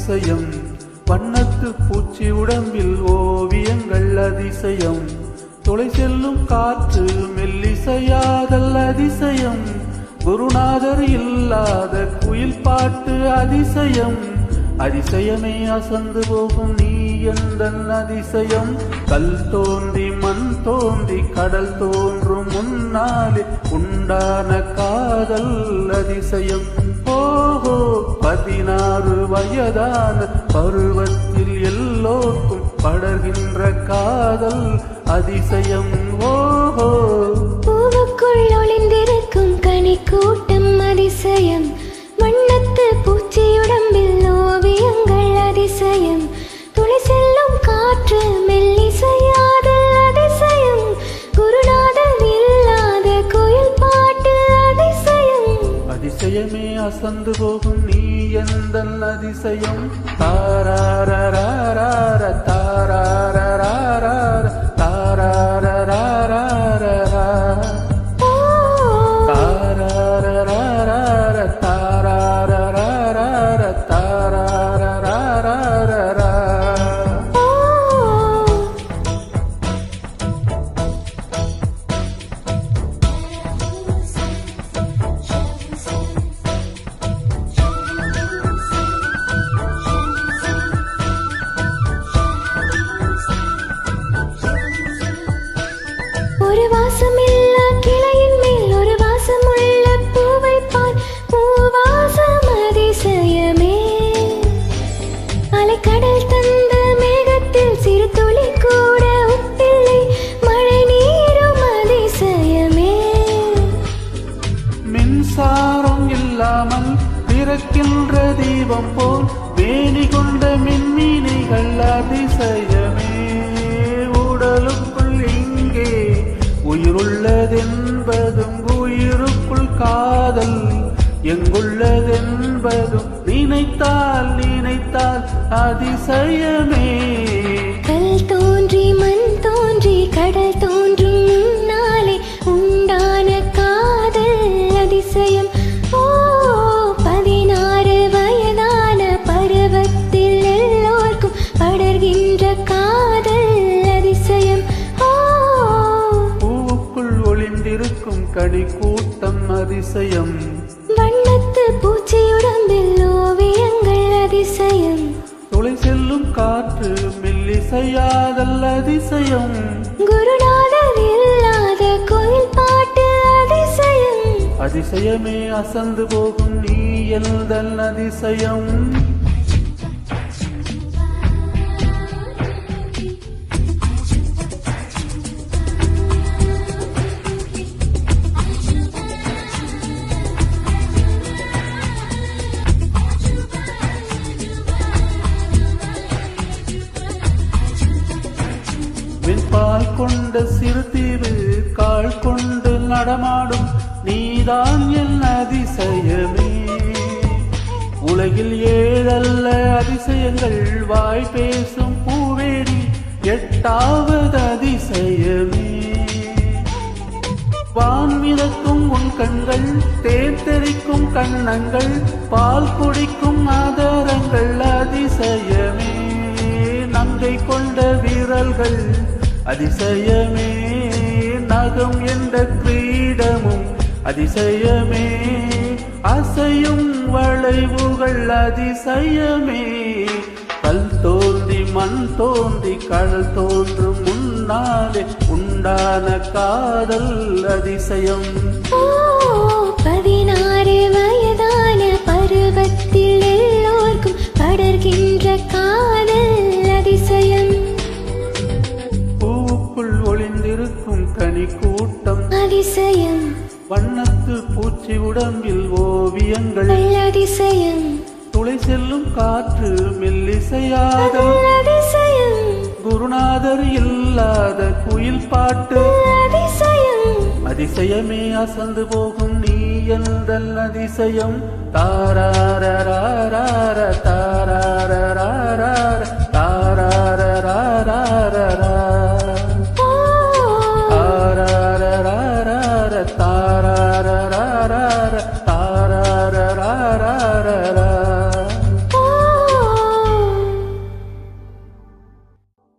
அதிசயம். வண்ணத்து பூச்சி உடம்பில் ஓவியங்கள் அதிசயம். தொலை செல்லும் காற்று மெல்லிசையாதல் அதிசயம். குருநாதர் இல்லாத குயில் பாட்டு அதிசயம். அதிசயமே அசந்து போகும் நீ எந்தன் அதிசயம். கல் தோன்றி மண் தோன்றி கடல் தோன்றும் முன்னாலே உண்டான காதல் அதிசயம். ஓஹோ 16 வயதான பருவத்தில் எல்லோருக்கும் படர்கின்ற காதல் அதிசயம். ஓஹோ பூவுக்குள் ஒளிந்திருக்கும் கனி கூட்டம் அதிசயம். வண்ணத்து பூச்சியுடம்பில் ஓவியங்கள் அதிசயம். துளி செல்லும் காற்று மெல்லிசையாதல் அதிசயம். குருநாதர் இல்லாத குயில் பாட்டு அதிசயம். அதிசயமே அசந்து போகும் நீ எந்தன் அதிசயம். தாராரராரா தாராரராரா தாராரராரா ஒரு வாசமில்லா கிளையின் மேல் ஒரு வாசமுள்ள பூவை பார். பூவாசம் அதிசயமே. அலைக்கடல் தந்த மேகத்தில் சிறு துளி கூட உப்பில்லை. மழை நீரும் அதிசயமே. மின்சாரம் இல்லாமல் பிறக்கின்ற தீபம் போல் வேணி கொண்ட மின்மீனிகள் அதிசயமே. உடலுக்குள் இங்கே உயிருள்ளதென்பதும் உயிருக்குள் காதல் எங்குள்ளதென்பதும் நினைத்தால் நினைத்தால் அதிசயமே. கல் தோன்றி மண் தோன்றி கடல் தோன்றும் முன்னாலே உண்டான காதல் அதிசயம். ஓ 16 வயதான பருவத்தில் எல்லோருக்கும் படர்கின்ற காதல் அதிசயம். பூவுக்குள் ஒளிந்திருக்கும் கனி கூட்டம் அதிசயம். வண்ணத்து பூச்சியுடம்பில் ஓவியங்கள் அதிசயம். துளை செல்லும் காற்று மெல்லிசையாதல் அதிசயம். குருநாதர் இல்லாத கோயில் பாட்டு அதிசயம். அதிசயமே அசந்து போகும் நீ எந்தன் அதிசயம். வெண்பால் கொண்ட சிறுதீவு கால் கொண்டு நடமாடும் நீதான் என் அதிசயமே. உலகில் 7 அதிசயங்கள் வாய் பேசும் பூவேடி 8வது அதிசயமே. வான் மிதக்கும் உன் கண்கள் தேர்ந்தெரிக்கும் கண்ணங்கள் பால் குடிக்கும் ஆதாரங்கள் அதிசயமே. நங்கை கொண்ட வீரல்கள் அதிசயமே. நகம் என்ற கிரீடமும் அதிசயமே. அசையும் வளைவுகள் அதிசயமே. கல் தோன்றி மண் தோன்றி கடல் தோன்றும் முன்னாலே உண்டான காதல் அதிசயம். 16 வயதான பருவத்தில் எல்லோருக்கும் படர்கின்ற காதல் அதிசயம். பூவுக்குள் ஒளிந்திருக்கும் கனி கூட்டம் அதிசயம். வண்ணத்து பூச்சி உடம்பில் ஓவியங்கள் அதிசயம். துளை செல்லும் காற்று மெல்லிசையாதல் அதிசயம். குருநாதர் இல்லாத குயில் பாட்டு அதிசயம். அதிசயமே அசந்து போகும் நீ எந்தன் அதிசயம். தாரார